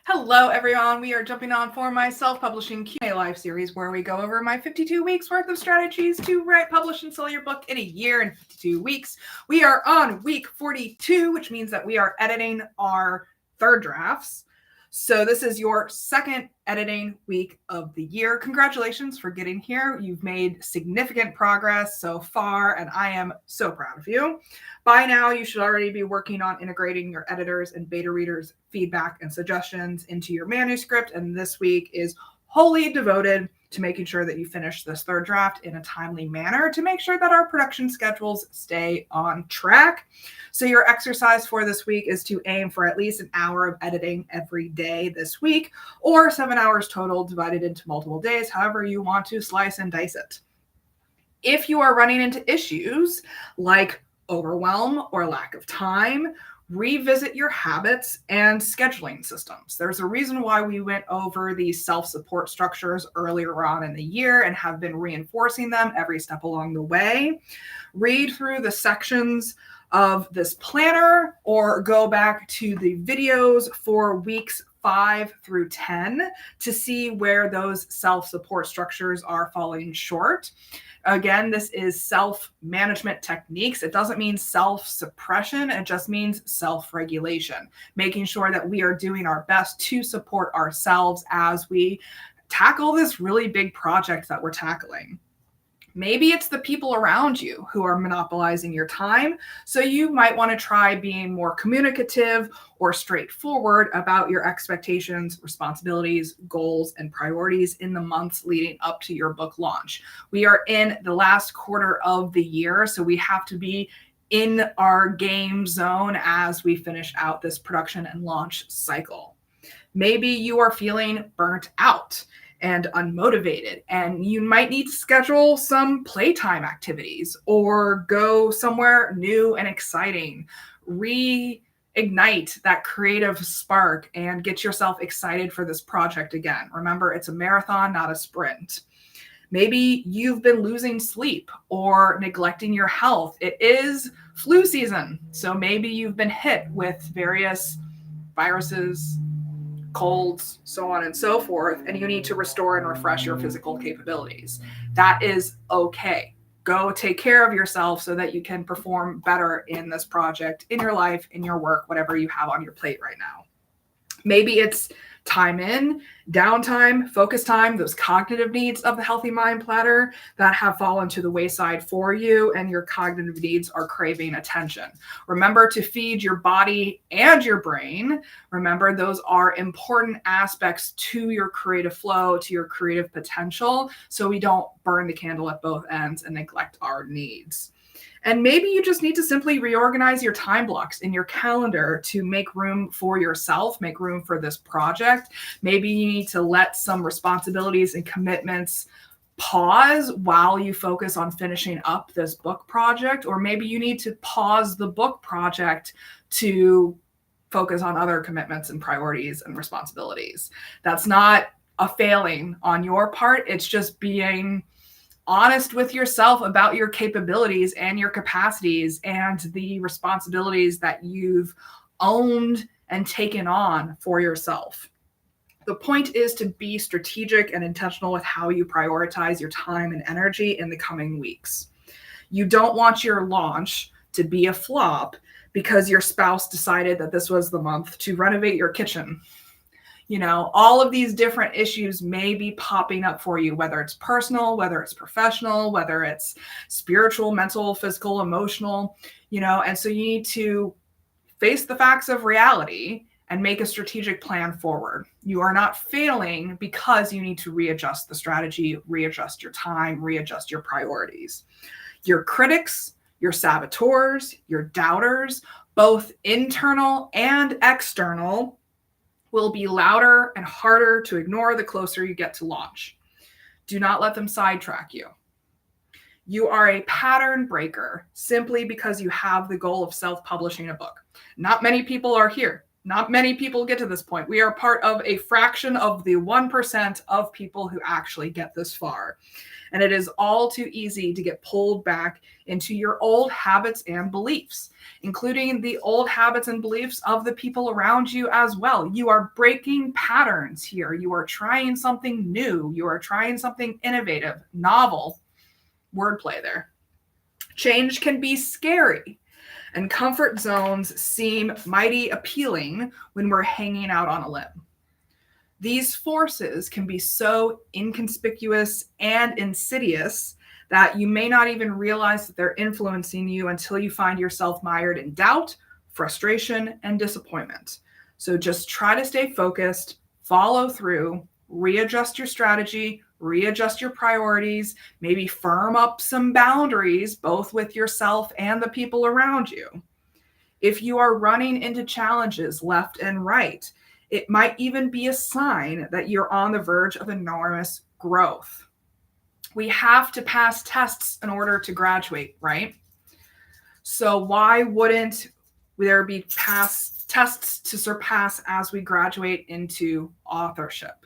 Hello, everyone. We are jumping on for my self-publishing Q&A live series where we go over my 52 weeks worth of strategies to write, publish, and sell your book in a year and 52 weeks. We are on week 42, which means that we are editing our third drafts. So this is your second editing week of the year. Congratulations for getting here. You've made significant progress so far, and I am so proud of you. By now, you should already be working on integrating your editors and beta readers' feedback and suggestions into your manuscript, and this week is wholly devoted to making sure that you finish this third draft in a timely manner to make sure that our production schedules stay on track. So your exercise for this week is to aim for at least an hour of editing every day this week, or 7 hours total divided into multiple days, however you want to slice and dice it. If you are running into issues like overwhelm or lack of time, revisit your habits and scheduling systems. There's a reason why we went over these self-support structures earlier on in the year and have been reinforcing them every step along the way. Read through the sections of this planner or go back to the videos for weeks 5 through 10 to see where those self-support structures are falling short. Again, this is self-management techniques. It doesn't mean self-suppression. It just means self-regulation, making sure that we are doing our best to support ourselves as we tackle this really big project that we're tackling. Maybe it's the people around you who are monopolizing your time. So you might want to try being more communicative or straightforward about your expectations, responsibilities, goals, and priorities in the months leading up to your book launch. We are in the last quarter of the year, so we have to be in our game zone as we finish out this production and launch cycle. Maybe you are feeling burnt out and unmotivated, and you might need to schedule some playtime activities or go somewhere new and exciting. Reignite that creative spark and get yourself excited for this project again. Remember, it's a marathon, not a sprint. Maybe you've been losing sleep or neglecting your health. It is flu season, so maybe you've been hit with various viruses, colds, so on and so forth, and you need to restore and refresh your physical capabilities. That is okay. Go take care of yourself so that you can perform better in this project, in your life, in your work, whatever you have on your plate right now. Maybe it's time in, downtime, focus time, those cognitive needs of the Healthy Mind Platter that have fallen to the wayside for you, and your cognitive needs are craving attention. Remember to feed your body and your brain. Remember, those are important aspects to your creative flow, to your creative potential, so we don't burn the candle at both ends and neglect our needs. And maybe you just need to simply reorganize your time blocks in your calendar to make room for yourself, make room for this project. Maybe you need to let some responsibilities and commitments pause while you focus on finishing up this book project, or maybe you need to pause the book project to focus on other commitments and priorities and responsibilities. That's not a failing on your part. It's just being honest with yourself about your capabilities and your capacities and the responsibilities that you've owned and taken on for yourself. The point is to be strategic and intentional with how you prioritize your time and energy in the coming weeks. You don't want your launch to be a flop because your spouse decided that this was the month to renovate your kitchen. You know, all of these different issues may be popping up for you, whether it's personal, whether it's professional, whether it's spiritual, mental, physical, emotional, and so you need to face the facts of reality and make a strategic plan forward. You are not failing because you need to readjust the strategy, readjust your time, readjust your priorities. Your critics, your saboteurs, your doubters, both internal and external, will be louder and harder to ignore the closer you get to launch. Do not let them sidetrack you. You are a pattern breaker simply because you have the goal of self-publishing a book. Not many people are here. Not many people get to this point. We are part of a fraction of the 1% of people who actually get this far. And it is all too easy to get pulled back into your old habits and beliefs, including the old habits and beliefs of the people around you as well. You are breaking patterns here. You are trying something new. You are trying something innovative, novel. Wordplay there. Change can be scary, and comfort zones seem mighty appealing when we're hanging out on a limb. These forces can be so inconspicuous and insidious that you may not even realize that they're influencing you until you find yourself mired in doubt, frustration, and disappointment. So just try to stay focused, follow through, readjust your strategy, readjust your priorities, maybe firm up some boundaries, both with yourself and the people around you. If you are running into challenges left and right, it might even be a sign that you're on the verge of enormous growth. We have to pass tests in order to graduate, right? So why wouldn't there be past tests to surpass as we graduate into authorship?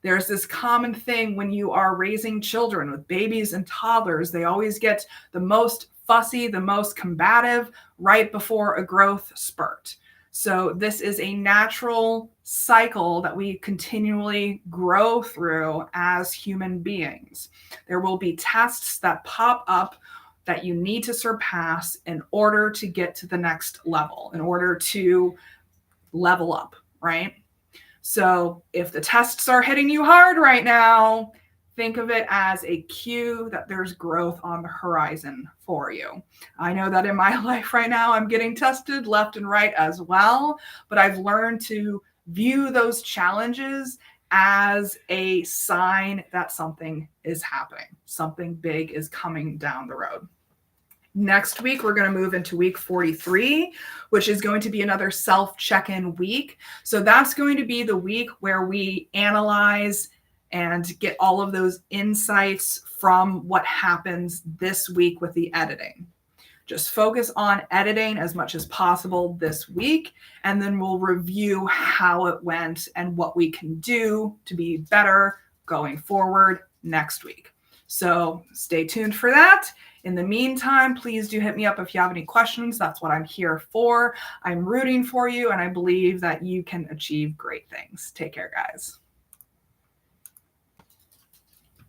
There's this common thing when you are raising children with babies and toddlers, they always get the most fussy, the most combative right before a growth spurt. So this is a natural cycle that we continually grow through as human beings. There will be tests that pop up that you need to surpass in order to get to the next level, in order to level up, right? So if the tests are hitting you hard right now, think of it as a cue that there's growth on the horizon for you. I know that in my life right now, I'm getting tested left and right as well, but I've learned to view those challenges as a sign that something is happening. Something big is coming down the road. Next week, we're going to move into week 43, which is going to be another self-check-in week. So that's going to be the week where we analyze and get all of those insights from what happens this week with the editing. Just focus on editing as much as possible this week, and then we'll review how it went and what we can do to be better going forward next week. So stay tuned for that. In the meantime, please do hit me up if you have any questions. That's what I'm here for. I'm rooting for you, and I believe that you can achieve great things. Take care, guys.